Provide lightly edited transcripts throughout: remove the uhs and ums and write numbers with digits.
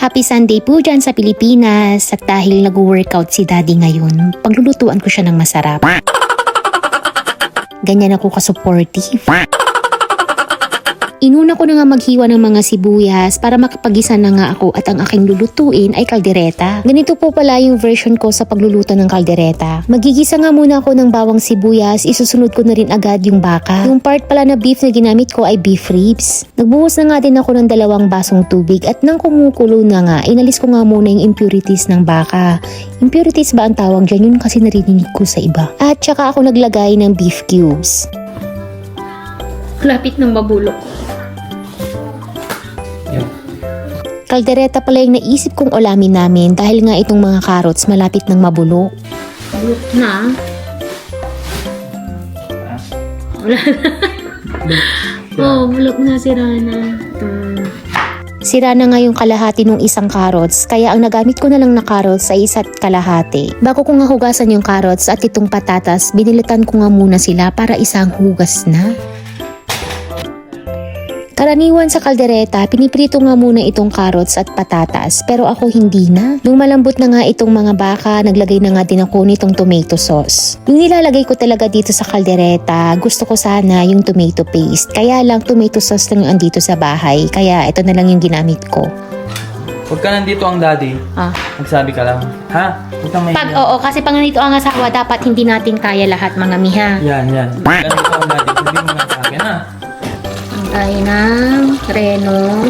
Happy Sunday po dyan sa Pilipinas. At dahil nag-workout si Daddy ngayon, paglulutuan ko siya ng masarap. Ganyan ako ka-supportive. Inuna ko na nga maghiwa ng mga sibuyas para makapagisa na nga ako at ang aking lulutuin ay kaldereta. Ganito po pala yung version ko sa pagluluto ng kaldereta. Magigisa nga muna ako ng bawang sibuyas, isusunod ko na rin agad yung baka. Yung part pala na beef na ginamit ko ay beef ribs. Nagbuhos na nga din ako ng 2 basong tubig at nang kumukulo na nga, inalis ko nga muna yung impurities ng baka. Impurities ba ang tawag dyan? Yun kasi narinig ko sa iba. At saka ako naglagay ng beef cubes. Lapit ng mabulok. Kaldereta pala yung naisip kong ulamin namin dahil nga itong mga carrots malapit ng mabulok. Bulok na. Wala na. Oh, bulok na, sira na. Sira na nga yung kalahati ng isang carrots, kaya ang nagamit ko na lang na carrots ay 1 kalahati. Bago ko nga hugasan yung carrots at itong patatas, binilitan ko nga muna sila para isang hugas na. Karaniwan sa kaldereta, piniprito nga muna itong carrots at patatas, pero ako hindi na. Nung malambot na nga itong mga baka, naglagay na nga din ako nitong tomato sauce. Yung nilalagay ko talaga dito sa kaldereta, gusto ko sana yung tomato paste, kaya lang tomato sauce lang yung andito sa bahay, kaya ito na lang yung ginamit ko. Huwag ka nandito ang daddy. Magsabi ka lang. Ha? Huwag kang Pag oo, kasi pag nandito ang asawa, dapat hindi natin kaya lahat mga miha. Yan. Huwag ka nandito ang daddy. Sabihin mo nga sa akin, ha? Ay ng reno.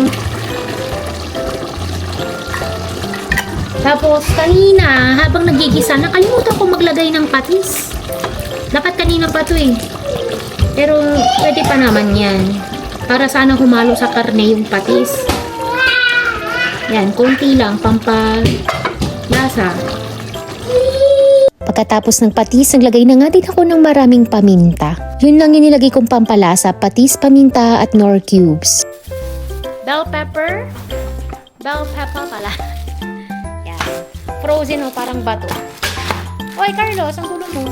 Tapos kanina, habang nagigisa, nakalimutan ko maglagay ng patis. Dapat kanina pa to eh. Pero pwede pa naman yan. Para sana humalo sa karne yung patis. Yan, konti lang, pampalasa. Pagkatapos ng patis, naglagay na nga din ako ng maraming paminta. Yun lang yung nilagay kong pampalasa, patis, paminta at nor cubes. Bell pepper. Bell pepper pala. Yan. Frozen o parang bato. Oy, Carlos, ang gulo mo.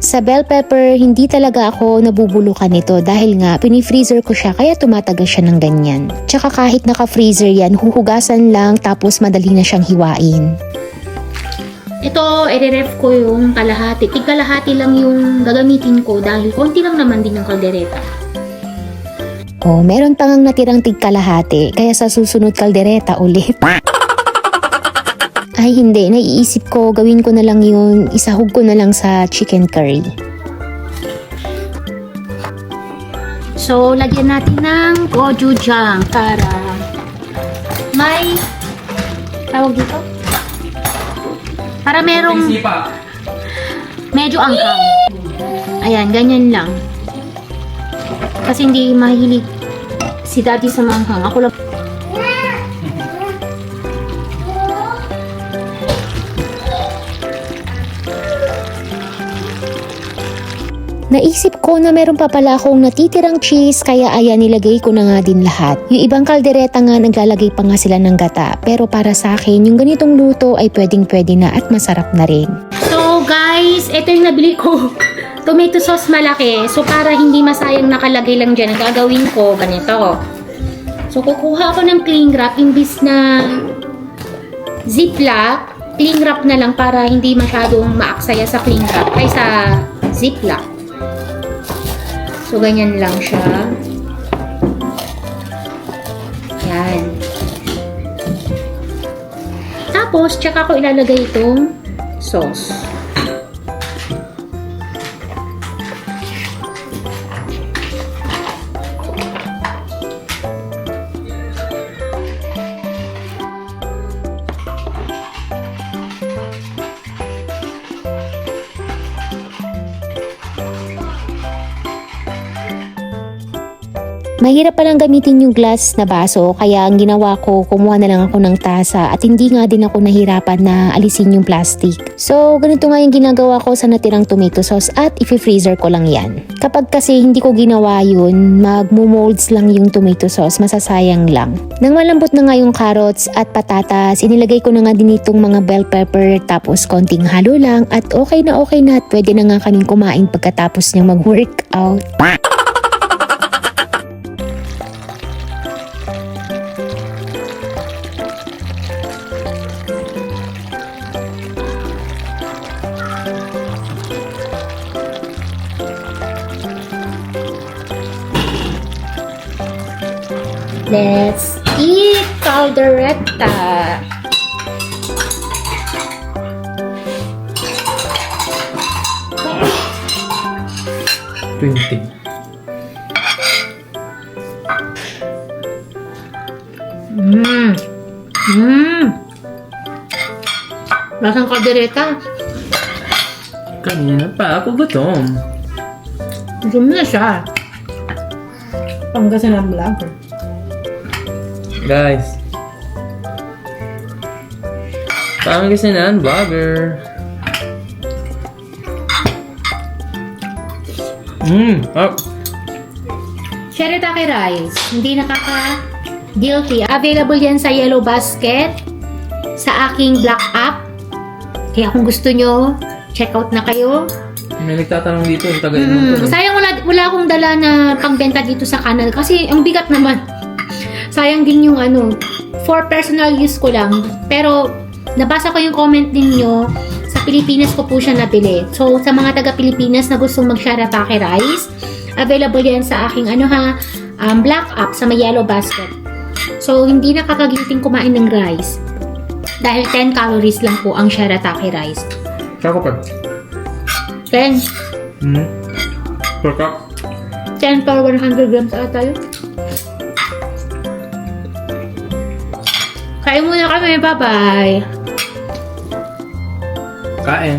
Sa bell pepper, hindi talaga ako nabubulukan nito dahil nga pinifreezer ko siya kaya tumatagal siya ng ganyan. Tsaka kahit naka-freezer yan, huhugasan lang tapos madali na siyang hiwain. Ito, i-ref ko yung kalahati. Tig-kalahati lang yung gagamitin ko dahil konti lang naman din yung kaldereta. Oh, meron pang ang natirang tig-kalahati kaya sa susunod kaldereta ulit. Ay hindi, naiisip ko gawin ko na lang yun, isahog ko na lang sa chicken curry. So, lagyan natin ng gochujang para may tawag dito? Para merong medyo angkang. Ayan, ganyan lang. Kasi hindi mahilig si Daddy sa maanghang. Ako lang. Naisip ko na meron pa pala akong natitirang cheese kaya ayan nilagay ko na nga din lahat. Yung ibang kaldereta nga naglalagay pa nga sila ng gata pero para sa akin yung ganitong luto ay pwedeng-pwede na at masarap na rin. So guys, ito yung nabili ko. Tomato sauce malaki. So para hindi masayang nakalagay lang dyan, ang gagawin ko ganito. So kukuha ako ng cling wrap imbis na ziplock. Cling wrap na lang para hindi masyadong maaksaya sa cling wrap ay sa ziplock. So, ganyan lang siya. Yan. Tapos, tsaka ko ilalagay itong sauce. Mahirap palang gamitin yung glass na baso kaya ang ginawa ko, kumuha na lang ako ng tasa at hindi nga din ako nahirapan na alisin yung plastic. So ganito nga yung ginagawa ko sa natirang tomato sauce at i-freezer ko lang yan. Kapag kasi hindi ko ginawa yun, magmo-molds lang yung tomato sauce, masasayang lang. Nang malambot na nga yung carrots at patatas, inilagay ko na nga din itong mga bell pepper tapos konting halo lang at okay na at pwede na nga kaming kumain pagkatapos niyang mag-workout. Let's eat caldereta. $20. Lasang caldereta. Kanina pa ako gutom. Zoom na siya. Pangasinan vlogger. Guys. Pangasinan vlogger. Shirataki rice. Hindi nakaka-guilty. Available yan sa Yellow Basket. Sa aking Black App. Kaya kung gusto nyo, check out na kayo. May nagtatanong dito, yung taga mo. Sayang wala akong dala na pangbenta dito sa Canada. Kasi ang bigat naman. Sayang din yung for personal use ko lang. Pero nabasa ko yung comment ninyo. Sa Pilipinas ko po siya nabili. So sa mga taga Pilipinas na gustong mag-shirataki rice, available yan sa aking Black App sa may Yellow Basket. So hindi nakakagiting kumain ng rice. Dahil 10 calories lang po ang shirataki rice. Kako pa. 10. Per cup. 10 per 100 grams ata yun. Kain muna kami. Bye-bye. Kain.